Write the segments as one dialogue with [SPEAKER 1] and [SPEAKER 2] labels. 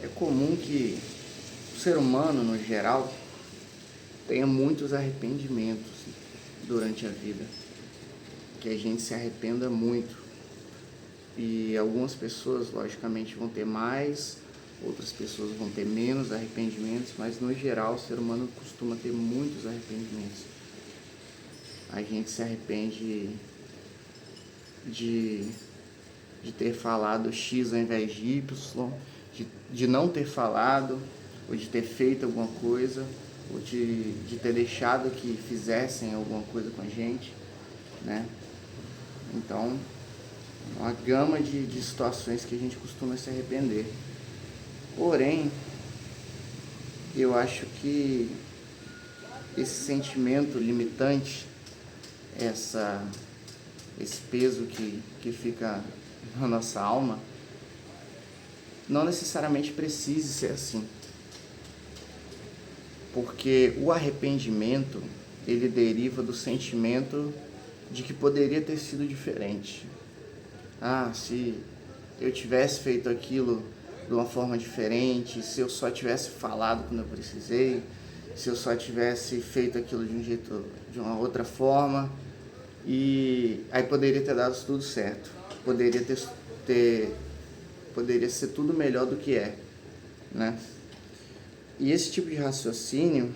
[SPEAKER 1] É comum que o ser humano, no geral, tenha muitos arrependimentos durante a vida, que a gente se arrependa muito. E algumas pessoas, logicamente, vão ter mais, outras pessoas vão ter menos arrependimentos, mas no geral o ser humano costuma ter muitos arrependimentos. A gente se arrepende de, de ter falado X ao invés de Y, de não ter falado, ou de ter feito alguma coisa, ou de ter deixado que fizessem alguma coisa com a gente, né? Então, uma gama de situações que a gente costuma se arrepender. Porém, eu acho que esse sentimento limitante, esse peso que fica na nossa alma, não necessariamente precise ser assim. Porque o arrependimento, ele deriva do sentimento de que poderia ter sido diferente. Se eu tivesse feito aquilo de uma forma diferente, se eu só tivesse falado quando eu precisei, se eu só tivesse feito aquilo de uma outra forma, e aí poderia ter dado tudo certo, poderia ser tudo melhor do que é, né? E esse tipo de raciocínio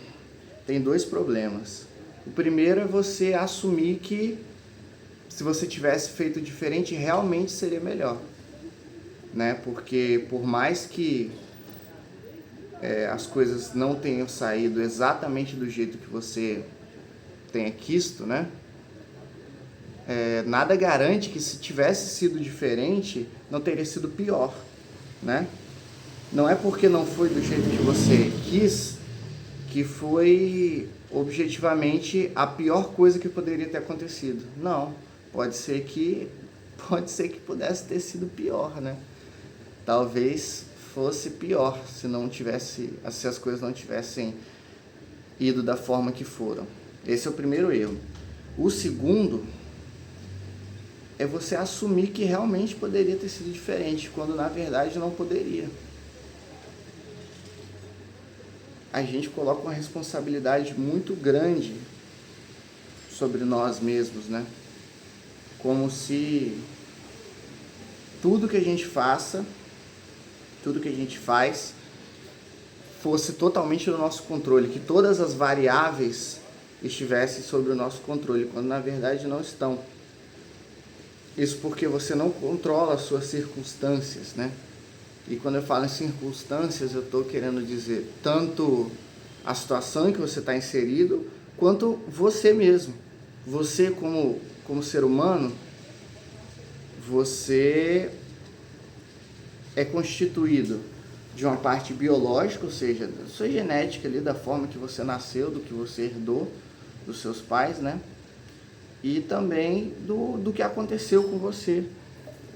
[SPEAKER 1] tem dois problemas. O primeiro é você assumir que se você tivesse feito diferente, realmente seria melhor, né? Porque por mais que as coisas não tenham saído exatamente do jeito que você tenha quisto, né? Nada garante que se tivesse sido diferente, não teria sido pior, né? Não é porque não foi do jeito que você quis que foi objetivamente a pior coisa que poderia ter acontecido. Não, pode ser que pudesse ter sido pior, né? Talvez fosse pior se as coisas não tivessem ido da forma que foram. Esse é o primeiro erro. O segundo é você assumir que realmente poderia ter sido diferente, quando na verdade não poderia. A gente coloca uma responsabilidade muito grande sobre nós mesmos, né? Como se tudo que a gente faz, fosse totalmente no nosso controle, que todas as variáveis estivessem sob o nosso controle, quando na verdade não estão. Isso porque você não controla as suas circunstâncias, né? E quando eu falo em circunstâncias, eu estou querendo dizer tanto a situação em que você está inserido, quanto você mesmo. Você como ser humano, você é constituído de uma parte biológica, ou seja, da sua genética ali, da forma que você nasceu, do que você herdou dos seus pais, né? E também do que aconteceu com você,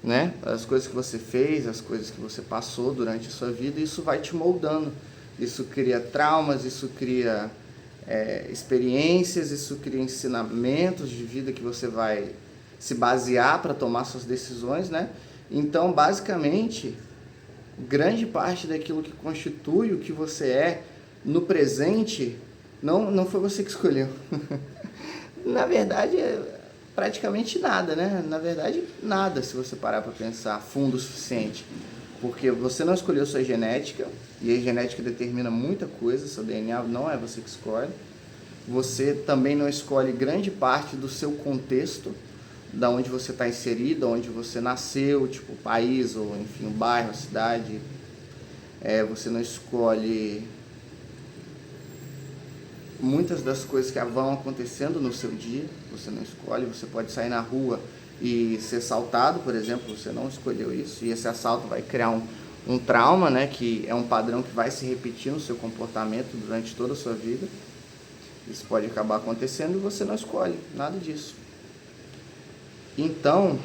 [SPEAKER 1] né? As coisas que você fez, as coisas que você passou durante a sua vida, isso vai te moldando. Isso cria traumas, isso cria experiências, isso cria ensinamentos de vida que você vai se basear para tomar suas decisões, né? Então, basicamente, grande parte daquilo que constitui o que você é no presente, não foi você que escolheu. Na verdade, praticamente nada, né? Na verdade, nada, se você parar para pensar fundo o suficiente. Porque você não escolheu sua genética, e a genética determina muita coisa, seu DNA não é você que escolhe. Você também não escolhe grande parte do seu contexto, da onde você está inserido, onde você nasceu, tipo o país, ou enfim, o bairro, a cidade. Você não escolhe muitas das coisas que vão acontecendo no seu dia, você não escolhe. Você pode sair na rua e ser assaltado, por exemplo, você não escolheu isso, e esse assalto vai criar um trauma, né, que é um padrão que vai se repetir no seu comportamento durante toda a sua vida. Isso pode acabar acontecendo e você não escolhe nada disso. Então,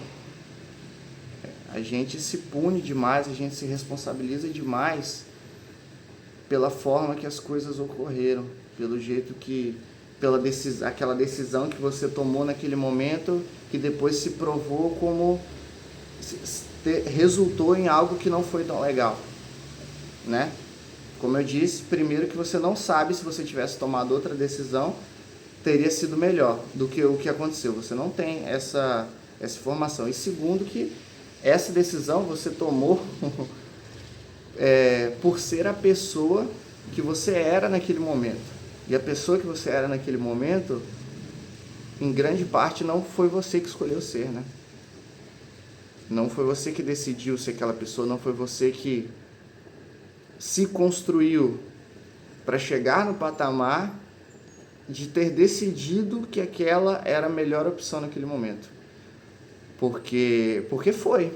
[SPEAKER 1] a gente se pune demais, a gente se responsabiliza demais pela forma que as coisas ocorreram, pelo jeito aquela decisão que você tomou naquele momento, que depois se provou como resultou em algo que não foi tão legal. né? Como eu disse, primeiro que você não sabe se você tivesse tomado outra decisão, teria sido melhor do que o que aconteceu. Você não tem essa informação. E segundo que essa decisão você tomou por ser a pessoa que você era naquele momento. E a pessoa que você era naquele momento, em grande parte, não foi você que escolheu ser, né? Não foi você que decidiu ser aquela pessoa, não foi você que se construiu para chegar no patamar de ter decidido que aquela era a melhor opção naquele momento. Porque foi.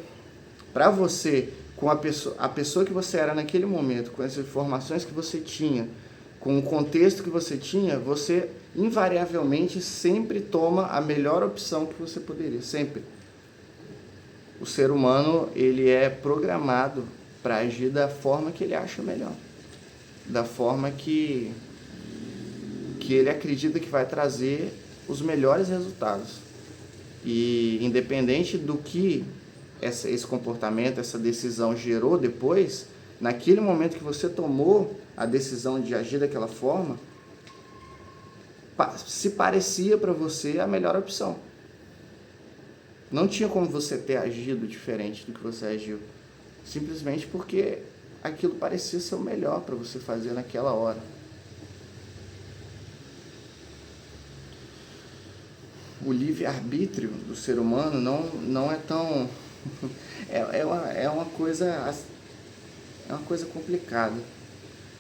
[SPEAKER 1] Para você, com a pessoa que você era naquele momento, com as informações que você tinha, com o contexto que você tinha, você invariavelmente sempre toma a melhor opção que você poderia, sempre. O ser humano, ele é programado para agir da forma que ele acha melhor, da forma que ele acredita que vai trazer os melhores resultados. E independente do que esse comportamento, essa decisão gerou depois, naquele momento que você tomou a decisão de agir daquela forma, se parecia para você a melhor opção. Não tinha como você ter agido diferente do que você agiu, simplesmente porque aquilo parecia ser o melhor para você fazer naquela hora. O livre-arbítrio do ser humano não é tão... é uma coisa complicada,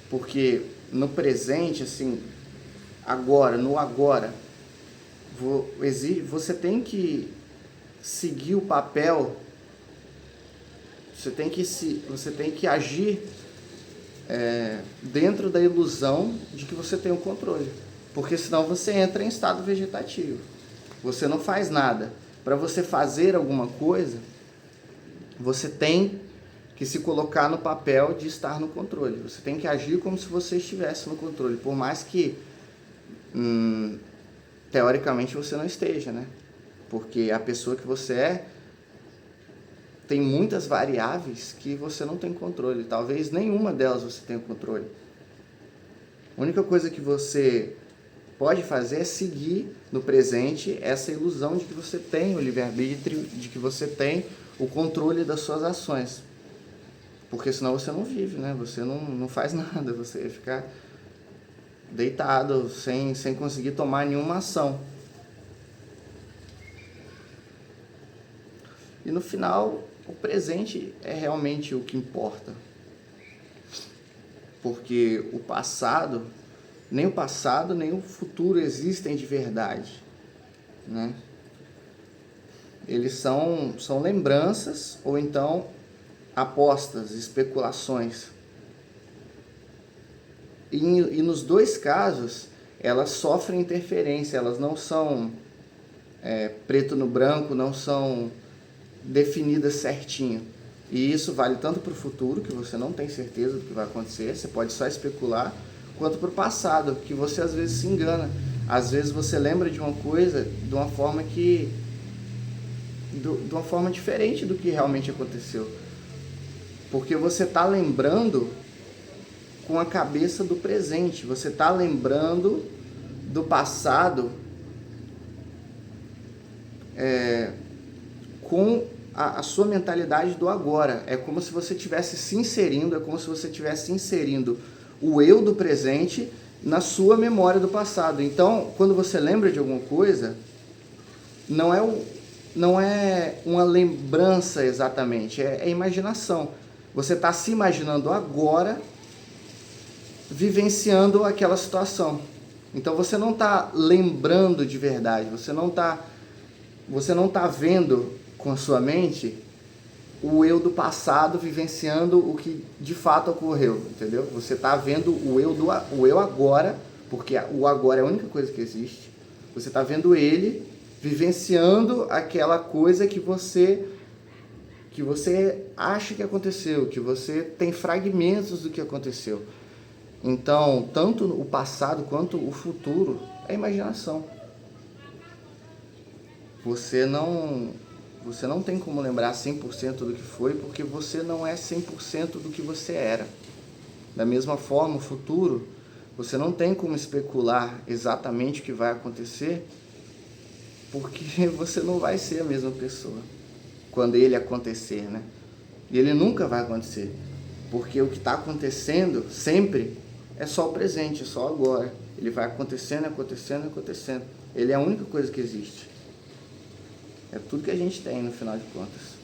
[SPEAKER 1] porque no presente, assim, no agora, você tem que seguir o papel, você tem que agir dentro da ilusão de que você tem o controle, porque senão você entra em estado vegetativo, você não faz nada. Para você fazer alguma coisa, você tem que se colocar no papel de estar no controle, você tem que agir como se você estivesse no controle, por mais que teoricamente você não esteja, né? Porque a pessoa que você é tem muitas variáveis que você não tem controle. Talvez nenhuma delas você tenha controle. A única coisa que você pode fazer é seguir no presente essa ilusão de que você tem o livre-arbítrio, de que você tem o controle das suas ações. Porque senão você não vive, né? Você não faz nada, você fica deitado, sem conseguir tomar nenhuma ação. E no final, o presente é realmente o que importa. Porque nem o futuro existem de verdade, né? Eles são lembranças ou então apostas, especulações. E nos dois casos, elas sofrem interferência, elas não são preto no branco, não são definidas certinho. E isso vale tanto para o futuro, que você não tem certeza do que vai acontecer, você pode só especular, quanto para o passado, que você às vezes se engana. Às vezes você lembra de uma coisa de uma forma diferente do que realmente aconteceu. Porque você está lembrando com a cabeça do presente, você está lembrando do passado com a sua mentalidade do agora. É como se você estivesse inserindo o eu do presente na sua memória do passado. Então, quando você lembra de alguma coisa, não é uma lembrança exatamente, é imaginação. Você está se imaginando agora, vivenciando aquela situação. Então você não está lembrando de verdade, você não está vendo com a sua mente o eu do passado vivenciando o que de fato ocorreu, entendeu? Você está vendo o eu agora, porque o agora é a única coisa que existe. Você está vendo ele vivenciando aquela coisa que você acha que aconteceu, que você tem fragmentos do que aconteceu. Então, tanto o passado quanto o futuro é imaginação. Você não tem como lembrar 100% do que foi, porque você não é 100% do que você era. Da mesma forma, o futuro, você não tem como especular exatamente o que vai acontecer, porque você não vai ser a mesma pessoa quando ele acontecer, né? E ele nunca vai acontecer, porque o que está acontecendo sempre é só o presente, é só agora. Ele vai acontecendo, acontecendo, acontecendo. Ele é a única coisa que existe. É tudo que a gente tem no final de contas.